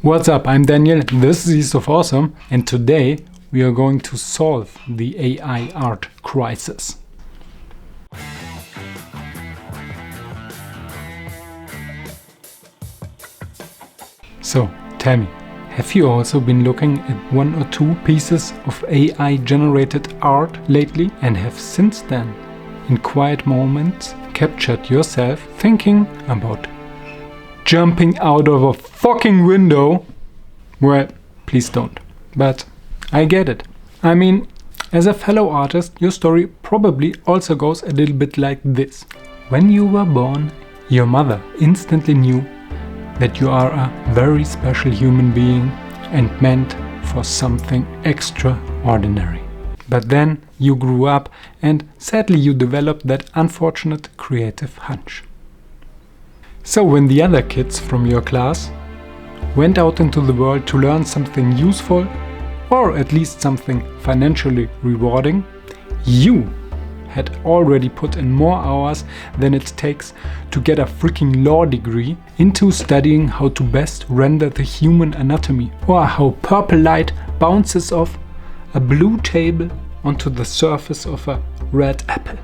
What's up, I'm Daniel, this is East of Awesome, and today we are going to solve the AI art crisis. So, tell me, have you also been looking at one or two pieces of AI generated art lately and have since then, in quiet moments, captured yourself thinking about jumping out of a fucking window? Well, please don't. But I get it. I mean, as a fellow artist, your story probably also goes a little bit like this. When you were born, your mother instantly knew that you are a very special human being and meant for something extraordinary. But then you grew up and sadly you developed that unfortunate creative hunch. So when the other kids from your class went out into the world to learn something useful, or at least something financially rewarding, you had already put in more hours than it takes to get a freaking law degree into studying how to best render the human anatomy, or how purple light bounces off a blue table onto the surface of a red apple.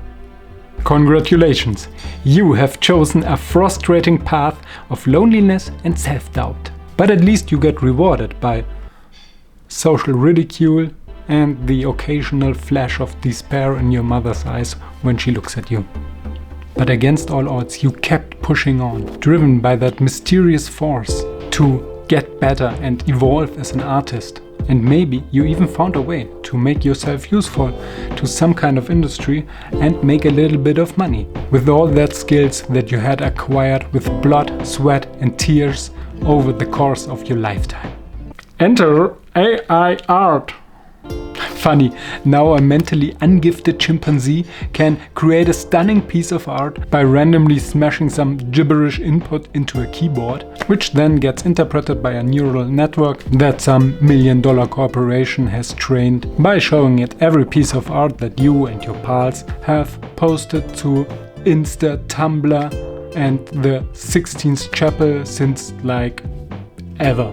Congratulations, you have chosen a frustrating path of loneliness and self-doubt. But at least you get rewarded by social ridicule and the occasional flash of despair in your mother's eyes when she looks at you. But against all odds, you kept pushing on, driven by that mysterious force to get better and evolve as an artist. And maybe you even found a way to make yourself useful to some kind of industry and make a little bit of money with all that skills that you had acquired with blood, sweat and tears over the course of your lifetime. Enter AI art. Funny, now a mentally ungifted chimpanzee can create a stunning piece of art by randomly smashing some gibberish input into a keyboard, which then gets interpreted by a neural network that some million-dollar corporation has trained by showing it every piece of art that you and your pals have posted to Insta, Tumblr and the 16th chapel since like ever.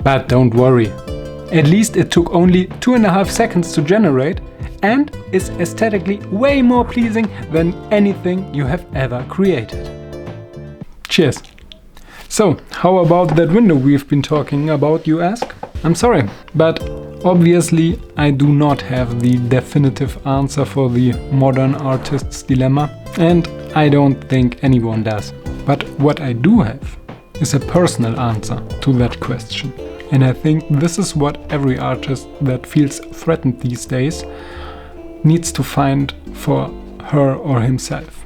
But don't worry. At least it took only 2.5 seconds to generate and is aesthetically way more pleasing than anything you have ever created. Cheers! So, how about that window we've been talking about, you ask? I'm sorry, but obviously I do not have the definitive answer for the modern artist's dilemma, and I don't think anyone does. But what I do have is a personal answer to that question. And I think this is what every artist that feels threatened these days needs to find for her or himself.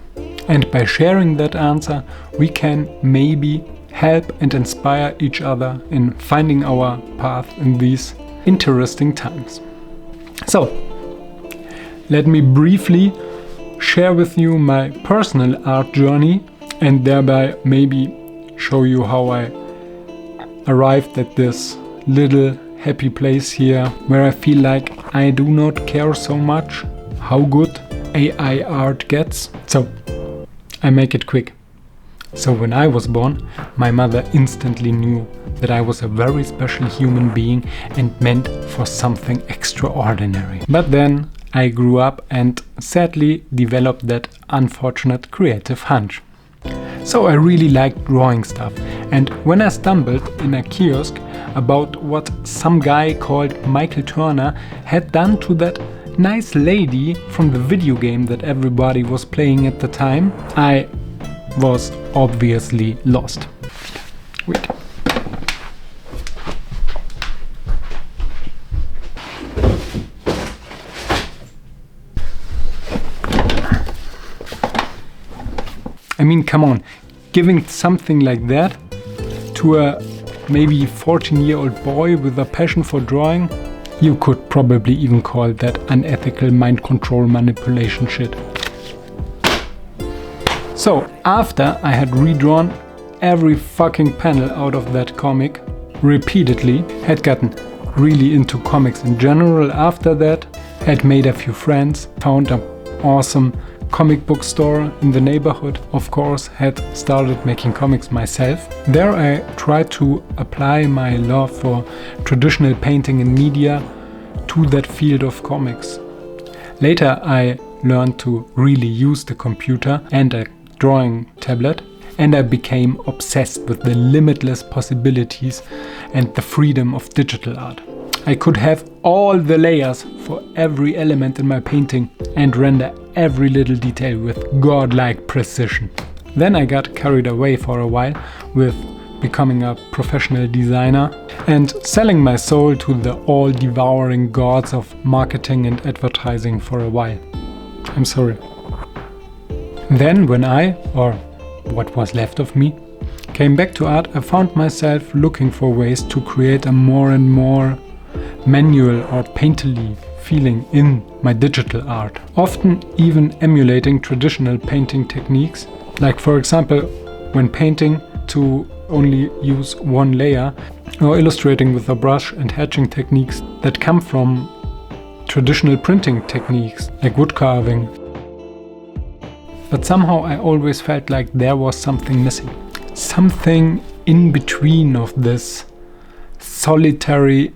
And by sharing that answer, we can maybe help and inspire each other in finding our path in these interesting times. So, let me briefly share with you my personal art journey and thereby maybe show you how I arrived at this little happy place here where I feel like I do not care so much how good AI art gets. So I make it quick. So when I was born, my mother instantly knew that I was a very special human being and meant for something extraordinary. But then I grew up and sadly developed that unfortunate creative hunch. So I really liked drawing stuff, and when I stumbled in a kiosk about what some guy called Michael Turner had done to that nice lady from the video game that everybody was playing at the time, I was obviously lost. Wait. I mean, come on, giving something like that to a maybe 14-year-old boy with a passion for drawing, you could probably even call that unethical mind control manipulation shit. So, after I had redrawn every fucking panel out of that comic repeatedly, had gotten really into comics in general after that, had made a few friends, found an awesome comic book store in the neighborhood, of course, had started making comics myself. There I tried to apply my love for traditional painting and media to that field of comics. Later I learned to really use the computer and a drawing tablet, and I became obsessed with the limitless possibilities and the freedom of digital art. I could have all the layers for every element in my painting and render every little detail with godlike precision. Then I got carried away for a while with becoming a professional designer and selling my soul to the all-devouring gods of marketing and advertising for a while. I'm sorry. Then when I, or what was left of me, came back to art, I found myself looking for ways to create a more and more manual or painterly feeling in my digital art, often even emulating traditional painting techniques, like for example when painting to only use one layer, or illustrating with a brush and etching techniques that come from traditional printing techniques like wood carving. But somehow I always felt like there was something missing, something in between of this solitary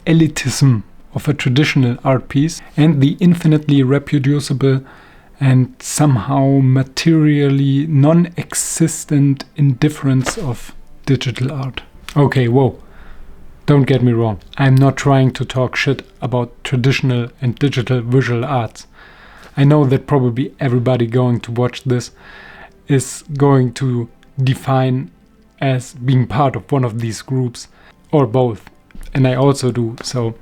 elitism of a traditional art piece and the infinitely reproducible and somehow materially non-existent indifference of digital art. Okay, whoa, don't get me wrong. I'm not trying to talk shit about traditional and digital visual arts. I know that probably everybody going to watch this is going to define as being part of one of these groups or both. And I also do, so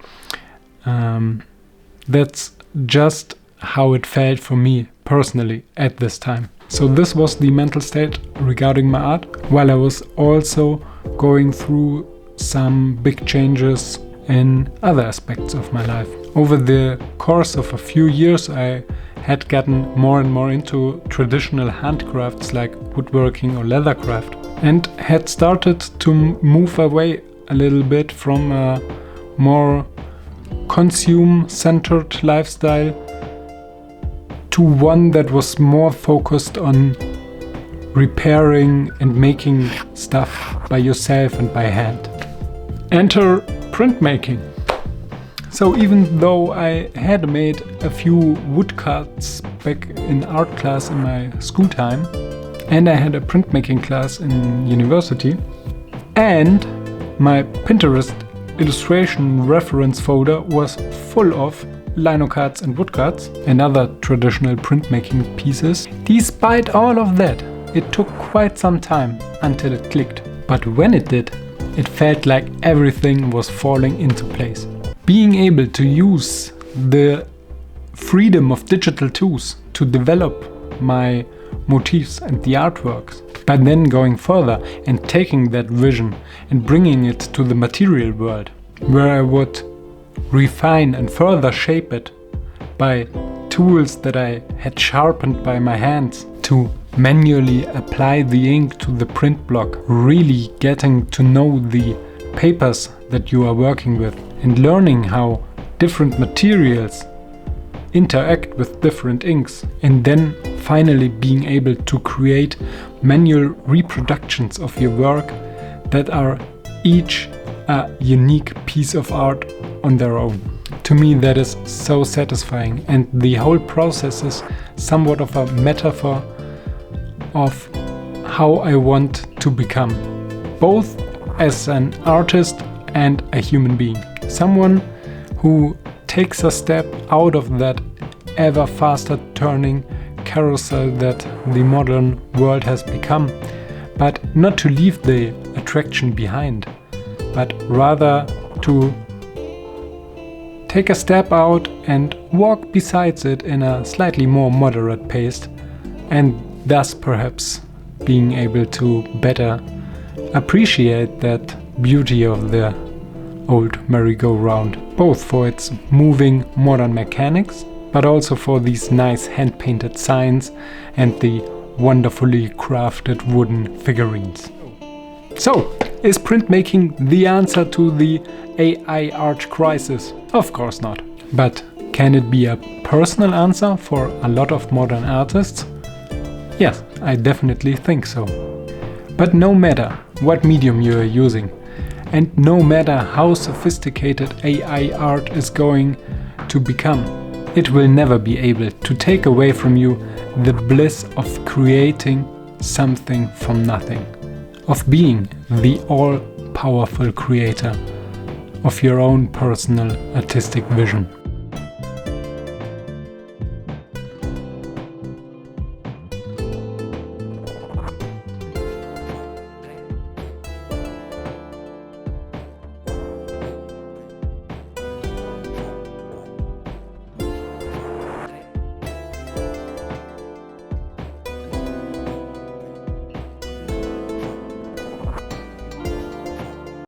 that's just how it felt for me personally at this time. So this was the mental state regarding my art, while I was also going through some big changes in other aspects of my life. Over the course of a few years I had gotten more and more into traditional handcrafts like woodworking or leathercraft, and had started to move away a little bit from a more consume-centered lifestyle to one that was more focused on repairing and making stuff by yourself and by hand. Enter printmaking. So even though I had made a few woodcuts back in art class in my school time, and I had a printmaking class in university, and my Pinterest illustration reference folder was full of linocuts and woodcuts and other traditional printmaking pieces. Despite all of that, it took quite some time until it clicked. But when it did, it felt like everything was falling into place. Being able to use the freedom of digital tools to develop my motifs and the artworks, but then going further and taking that vision and bringing it to the material world, where I would refine and further shape it by tools that I had sharpened by my hands to manually apply the ink to the print block, really getting to know the papers that you are working with and learning how different materials interact with different inks, and then finally being able to create manual reproductions of your work that are each a unique piece of art on their own. To me that is so satisfying, and the whole process is somewhat of a metaphor of how I want to become, both as an artist and a human being. Someone who takes a step out of that ever faster turning carousel that the modern world has become, but not to leave the attraction behind, but rather to take a step out and walk besides it in a slightly more moderate pace, and thus perhaps being able to better appreciate that beauty of the old merry-go-round, both for its moving modern mechanics, but also for these nice hand-painted signs and the wonderfully crafted wooden figurines. So, is printmaking the answer to the AI art crisis? Of course not. But Can it be a personal answer for a lot of modern artists? Yes, I definitely think so. But no matter what medium you are using, and no matter how sophisticated AI art is going to become, it will never be able to take away from you the bliss of creating something from nothing, of being the all-powerful creator of your own personal artistic vision.